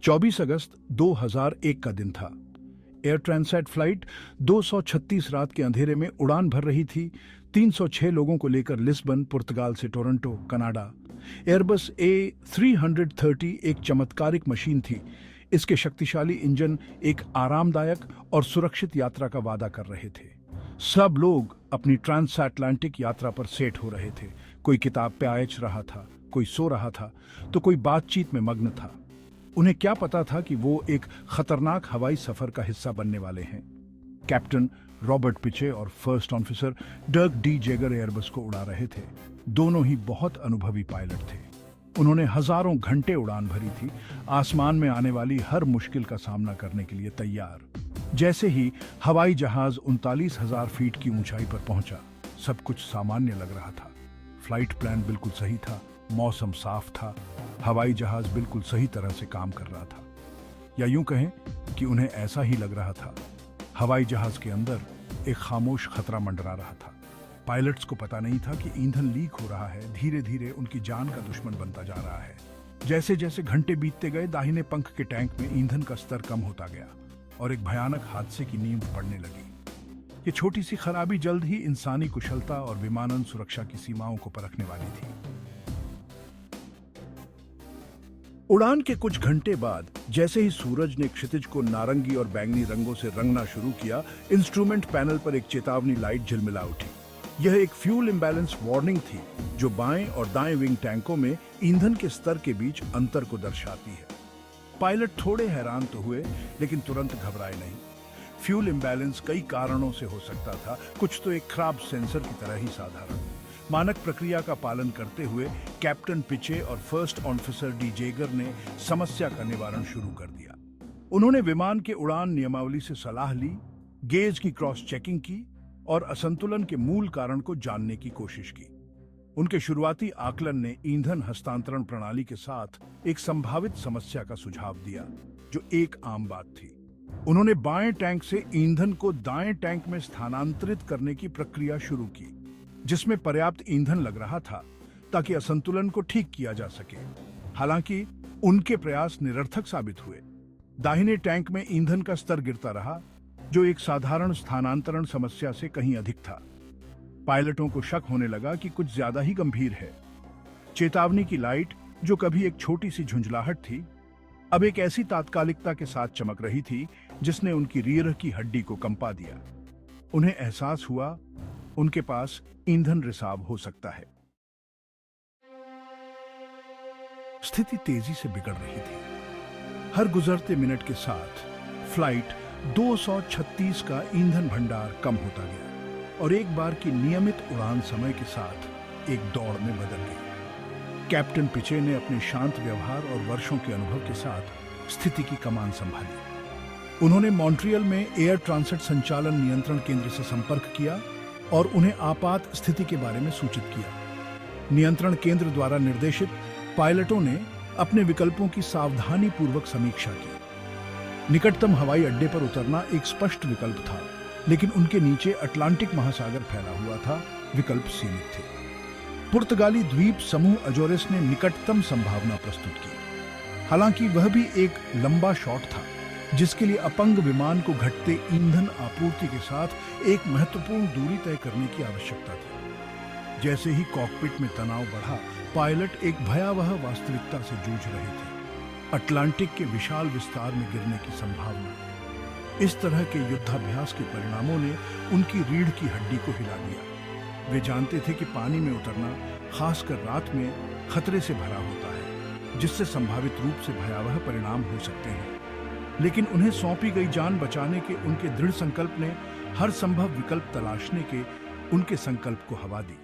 24 अगस्त 2001 का दिन था। एयर ट्रांसैट फ्लाइट 236 रात के अंधेरे में उड़ान भर रही थी, 306 लोगों को लेकर लिस्बन, पुर्तगाल से टोरंटो, कनाडा। एयरबस A330 एक चमत्कारिक मशीन थी। इसके शक्तिशाली इंजन एक आरामदायक और सुरक्षित यात्रा का वादा कर रहे थे। सब लोग अपनी ट्रांसअटलांटिक यात्रा पर सेट हो रहे थे। कोई किताब पे आयच रहा था, कोई सो रहा था, तो कोई बातचीत में मग्न था। उन्हें क्या पता था कि वो एक खतरनाक हवाई सफर का हिस्सा बनने वाले हैं। कैप्टन रॉबर्ट पिचे और first officer Dirk De Jager Airbus को उड़ा रहे थे। दोनों ही बहुत अनुभवी पायलट थे। उन्होंने हजारों घंटे उड़ान भरी थी, आसमान में आने वाली हर मुश्किल का सामना करने के लिए तैयार। जैसे ही हवाई जहाज 39,000 फीट की ऊंचाई पर पहुंचा, सब कुछ सामान्य लग रहा था। फ्लाइट प्लान बिल्कुल सही था, मौसम साफ था, हवाई जहाज बिल्कुल सही तरह से काम कर रहा था। या यूं कहें कि उन्हें ऐसा ही लग रहा था। हवाई जहाज के अंदर एक खामोश खतरा मंडरा रहा था। पायलट्स को पता नहीं था कि ईंधन लीक हो रहा है, धीरे धीरे उनकी जान का दुश्मन बनता जा रहा है। जैसे जैसे घंटे बीतते गए, दाहिने पंख के टैंक में ईंधन का स्तर कम होता गया और एक भयानक हादसे की नींव पड़ने लगी। ये छोटी सी खराबी जल्द ही इंसानी कुशलता और विमानन सुरक्षा की सीमाओं को परखने वाली थी। उड़ान के कुछ घंटे बाद जैसे ही सूरज ने क्षितिज को नारंगी और बैंगनी रंगों से रंगना शुरू किया, इंस्ट्रूमेंट पैनल पर एक चेतावनी लाइट झिलमिला उठी। यह एक फ्यूल इंबैलेंस वार्निंग थी, जो बाएं और दाएं विंग टैंकों में ईंधन के स्तर के बीच अंतर को दर्शाती है। पायलट थोड़े हैरान तो हुए, लेकिन तुरंत घबराए नहीं। फ्यूल इंबैलेंस कई कारणों से हो सकता था, कुछ तो एक खराब सेंसर की तरह ही साधारण। मानक प्रक्रिया का पालन करते हुए कैप्टन पिचे और फर्स्ट ऑफिसर डी जेगर ने समस्या का निवारण शुरू कर दिया। उन्होंने विमान के उड़ान नियमावली से सलाह ली, गेज की क्रॉस चेकिंग की और असंतुलन के मूल कारण को जानने की कोशिश की। उनके शुरुआती आकलन ने ईंधन हस्तांतरण प्रणाली के साथ एक संभावित समस्या का सुझाव दिया, जो एक आम बात थी। उन्होंने बाएं टैंक से ईंधन को दाएं टैंक में स्थानांतरित करने की प्रक्रिया शुरू की, जिसमें पर्याप्त ईंधन लग रहा था ताकि असंतुलन को ठीक किया जा सके। हालांकि उनके प्रयास निरर्थक साबित हुए। दाहिने टैंक में ईंधन का स्तर गिरता रहा, जो एक साधारण स्थानांतरण समस्या से कहीं अधिक था। पायलटों को शक होने लगा कि कुछ ज्यादा ही गंभीर है। चेतावनी की लाइट, जो कभी एक छोटी सी झुंझलाहट थी, अब एक ऐसी तात्कालिकता के साथ चमक रही थी जिसने उनकी रीढ़ की हड्डी को कंपा दिया। उन्हें एहसास हुआ उनके पास ईंधन रिसाव हो सकता है। स्थिति तेजी से बिगड़ रही थी। हर गुजरते मिनट के साथ फ्लाइट 236 का ईंधन भंडार कम होता गया और एक बार की नियमित उड़ान समय के साथ एक दौड़ में बदल गई। कैप्टन पिचे ने अपने शांत व्यवहार और वर्षों के अनुभव के साथ स्थिति की कमान संभाली। उन्होंने मॉन्ट्रियल में एयर ट्रांसिट संचालन नियंत्रण केंद्र से संपर्क किया और उन्हें आपात स्थिति के बारे में सूचित किया। नियंत्रण केंद्र द्वारा निर्देशित पायलटों ने अपने विकल्पों की सावधानीपूर्वक समीक्षा की। निकटतम हवाई अड्डे पर उतरना एक स्पष्ट विकल्प था, लेकिन उनके नीचे अटलांटिक महासागर फैला हुआ था, विकल्प सीमित थे। पुर्तगाली द्वीप समूह अजोरेस ने निकटतम संभावना प्रस्तुत की। हालांकि वह भी एक लंबा शॉट था, जिसके लिए अपंग विमान को घटते ईंधन आपूर्ति के साथ एक महत्वपूर्ण दूरी तय करने की आवश्यकता थी। जैसे ही कॉकपिट में तनाव बढ़ा, पायलट एक भयावह वास्तविकता से जूझ रहे थे, अटलांटिक के विशाल विस्तार में गिरने की संभावना। इस तरह के युद्धाभ्यास के परिणामों ने उनकी रीढ़ की हड्डी को हिला दिया। वे जानते थे कि पानी में उतरना, खासकर रात में, खतरे से भरा होता है, जिससे संभावित रूप से भयावह परिणाम हो सकते हैं। लेकिन उन्हें सौंपी गई जान बचाने के उनके दृढ़ संकल्प ने हर संभव विकल्प तलाशने के उनके संकल्प को हवा दी।